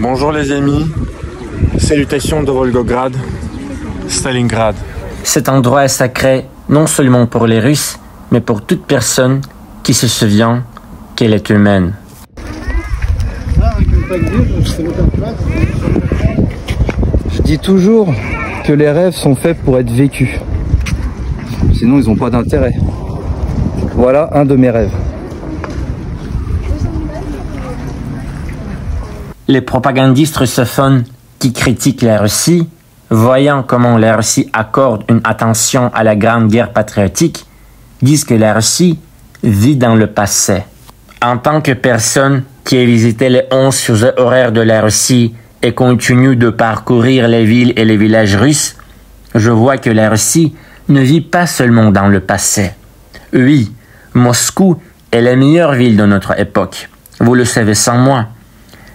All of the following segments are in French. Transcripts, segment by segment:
Bonjour les amis, salutations de Volgograd, Stalingrad. Cet endroit est sacré non seulement pour les Russes, mais pour toute personne qui se souvient qu'elle est humaine. Je dis toujours que les rêves sont faits pour être vécus. Sinon, ils n'ont pas d'intérêt. Voilà un de mes rêves. Les propagandistes russophones qui critiquent la Russie, voyant comment la Russie accorde une attention à la Grande Guerre patriotique, disent que la Russie vit dans le passé. En tant que personne qui a visité les 11 fuseaux horaires de la Russie et continue de parcourir les villes et les villages russes, je vois que la Russie ne vit pas seulement dans le passé. Oui, Moscou est la meilleure ville de notre époque. Vous le savez sans moi.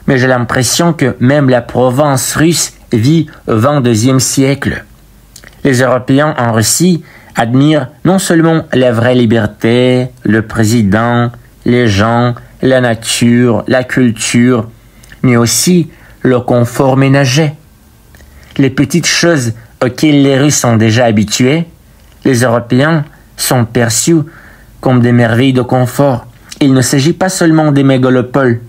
Mais j'ai l'impression que même la Provence russe vit au XXIe siècle. Les Européens en Russie admirent non seulement la vraie liberté, le président, les gens, la nature, la culture, mais aussi le confort ménager. Les petites choses auxquelles les Russes sont déjà habitués, les Européens sont perçus comme des merveilles de confort. Il ne s'agit pas seulement des mégalopoles,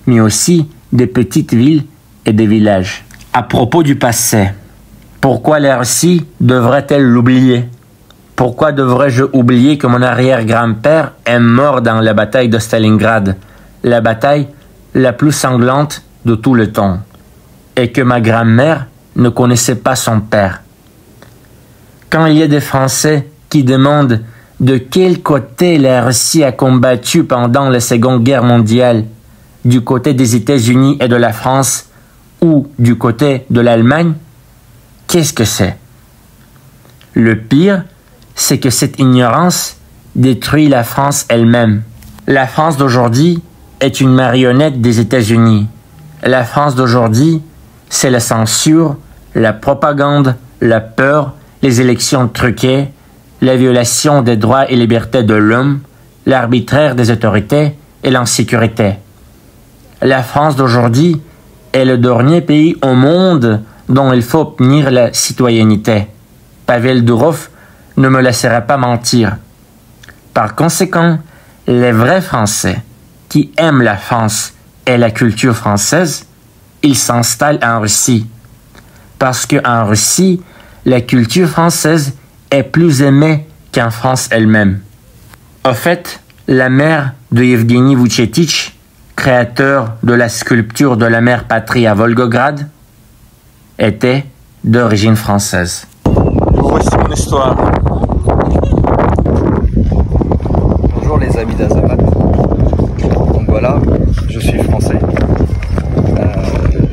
mais aussi des petites villes et des villages. À propos du passé, pourquoi la Russie devrait-elle l'oublier? Pourquoi devrais-je oublier que mon arrière-grand-père est mort dans la bataille de Stalingrad, la bataille la plus sanglante de tout le temps, et que ma grand-mère ne connaissait pas son père? Quand il y a des Français qui demandent de quel côté la Russie a combattu pendant la Seconde Guerre mondiale, du côté des États-Unis et de la France ou du côté de l'Allemagne, qu'est-ce que c'est? Le pire, c'est que cette ignorance détruit la France elle-même. La France d'aujourd'hui est une marionnette des États-Unis. La France d'aujourd'hui, c'est la censure, la propagande, la peur, les élections truquées, la violation des droits et libertés de l'homme, l'arbitraire des autorités et l'insécurité. La France d'aujourd'hui est le dernier pays au monde dont il faut obtenir la citoyenneté. Pavel Durov ne me laissera pas mentir. Par conséquent, les vrais Français qui aiment la France et la culture française, ils s'installent en Russie. Parce qu'en Russie, la culture française est plus aimée qu'en France elle-même. Au fait, la mère de Yevgeny Vuchetich, créateur de la sculpture de la mère patrie à Volgograd, était d'origine française. Voici mon histoire. Bonjour les amis d'Azamat. Donc voilà, je suis français.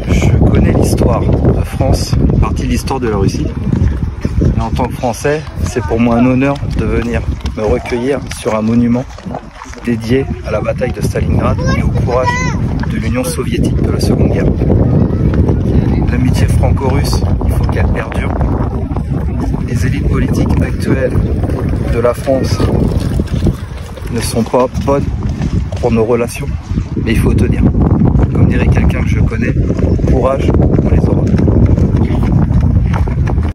Je connais l'histoire de France, une partie de l'histoire de la Russie. Et en tant que Français, c'est pour moi un honneur de venir me recueillir sur un monument dédié à la bataille de Stalingrad et au courage de l'Union soviétique de la Seconde Guerre. L'amitié franco-russe, il faut qu'elle perdure. Les élites politiques actuelles de la France ne sont pas bonnes pour nos relations, mais il faut tenir. Comme dirait quelqu'un que je connais, courage, on les aura.